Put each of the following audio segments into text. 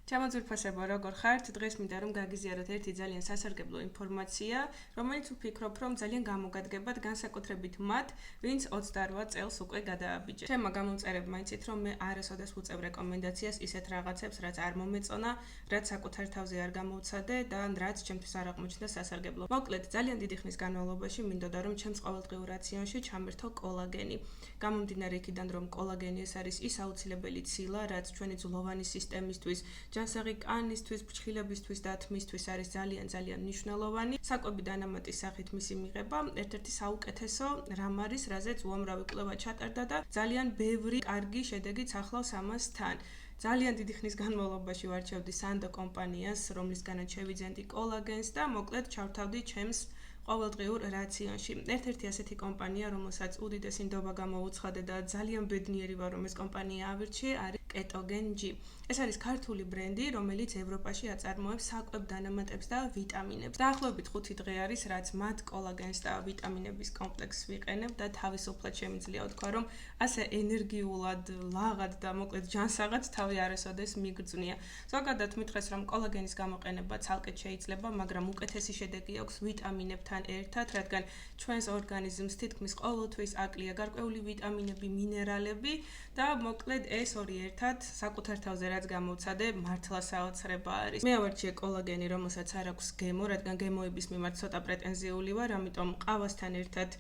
Ჩემო ძვირფასებო, როგორ ხართ? დღეს მინდა რომ გაგიზიაროთ ერთი ძალიან სასარგებლო ინფორმაცია, რომელიც ვფიქრობ, რომ ძალიან გამოგადგებათ განსაკუთრებით მათ, ვინც 28 წელს უკვე გადააბიჯეს. ჩემმა გამომწერებმა იცით, რომ მე არასოდეს ვუწევ რეკომენდაციას ისეთ რაღაცებს, რაც არ მომეწონა, რაც საკუთარ თავზე არ გამოვცადე და რაც ჩემთვის არ აღმოჩნდა სასარგებლო. მოკლედ, ძალიან დიდი ხნის განმავლობაში მინდოდა რომ ჩემს ყოველდღიურ რაციონში ჩამერთო კოლაგენი. გამომდინარე იქიდან, რომ კოლაგენი ეს არის ის აუცილებელი ცილა, რაც ჩვენი ძვლოვანი სისტემისთვის ჯანსაღი კანისთვის, ფრჩხილებისთვის და თმისთვის არის ძალიან მნიშვნელოვანი. საკვები დანამატის სახით მისი მიღება ერთ-ერთი საუკეთესო რამ არის, რაზეც უამრავი კვლევა ჩატარდა და ძალიან ბევრი კარგი შედეგიც ახლავს ამასთან. ძალიან დიდი ხნის განმავლობაში ვარჩევდი Sandoz კომპანიას, რომლისგანაც შევიძენდი კოლაგენს და მოკლედ ჩავთავდი ჩემს ყოველდღიურ რაციონში. ერთ-ერთი ასეთი კომპანია, რომელსაც უდიდესი ნდობა გამოუცხადე და ძალიან ბედნიერი ვარ, რომ ეს კომპანია ავირჩიე, არის Ketogen G. ეს არის ქართული ბრენდი, რომელიც ევროპაში აწარმოებს საკვებ დანამატებს და ვიტამინებს. დაახლოებით 5 დღე არის, რაც მათ კოლაგენს და ვიტამინების კომპლექსს ვიყენებ და თავისუფლად შემიძლია ვთქვა, რომ ასე ენერგიულად, ლაღად და მოკლედ ჯანსაღად თავი არასოდეს მიგრძნია. ზოგადად მითხრეს, რომ კოლაგენის გამოყენება ცალკეთ შეიძლება, მაგრამ უკეთესი შედეგი აქვს ვიტამინებთან ერთად, რადგან ჩვენს ორგანიზმს თითქმის ყოველთვის აკლია გარკვეული ვიტამინები, მინერალები და მოკლედ ეს ორი ერთად საკუთარ თავზე რაც გამოვცადე, მართლა საოცრება არის. მე ავარჩიე კოლაგენი, რომელსაც არ აქვს გემო, რადგან გემოების მიმართ ცოტა პრეტენზიული ვარ, ამიტომ ყავასთან ერთად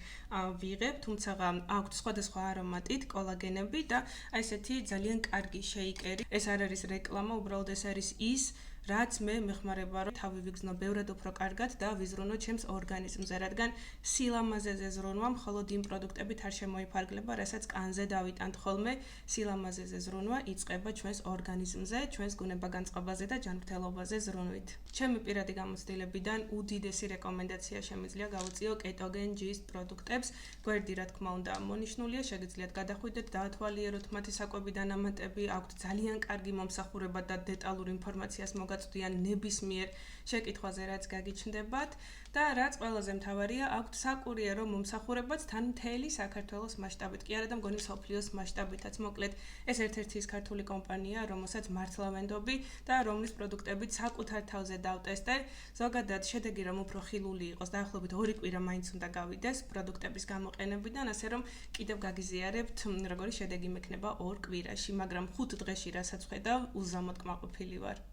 ვიღებ, თუმცა აქვს სხვადასხვა არომატით კოლაგენები და აი ესეთი ძალიან კარგი შეიკერი. ეს არ არის რეკლამა, უბრალოდ ეს არის ის რაც მე მეხმარება რომ თავი ვიგზნო ბევრად უფრო კარგად და ვიზრუნო ჩემს ორგანიზმზე, რადგან სილამაზეზე ზრუნვა მხოლოდ იმ პროდუქტებით არ შემოიფარგლება, რასაც კანზე დავიტანთ ხოლმე. სილამაზეზე ზრუნვა იწყება ჩვენს ორგანიზმზე, ჩვენს გუნება-განწყობაზე და ჯანმრთელობაზე ზრუნვით. ჩემი პირადი გამოცდილებიდან უდიდესი რეკომენდაცია შემიძლია გავუწიო Ketogen G-ის პროდუქტებს. გვერდი რა თქმა უნდა მონიშნულია, შეგიძლიათ გადახვიდეთ, დაათვალიეროთ მათი საკვები დანამატები, აქვთ ძალიან კარგი მომსახურება და დეტალურ ინფორმაციას მოგაწვდიან ნებისმიერ შეკითხვაზე, რაც გაგიჩნდებათ და რაც ყველაზე მთავარია, აქვთ საკურიერო მომსახურებაც თან მთელი საქართველოს მასშტაბით, კი არა და მგონი მსოფლიოს მასშტაბითაც. მოკლედ, ეს ერთ-ერთი ის ქართული კომპანია, რომელსაც მართლა ვენდობი და რომლის პროდუქტებით საკუთარ თავზე დავტესტე. ზოგადად შედეგი რომ უფრო ხილული იყოს, დაახლოებით 2 კვირა მაინც უნდა გავიდეს პროდუქტების გამოყენებიდან, ასე რომ კიდევ გაგიზიარებთ, როგორი შედეგი მექნება 2 კვირაში, მაგრამ 5 დღეში რასაც ხედავ, უზამოდ კმაყოფილი ვარ.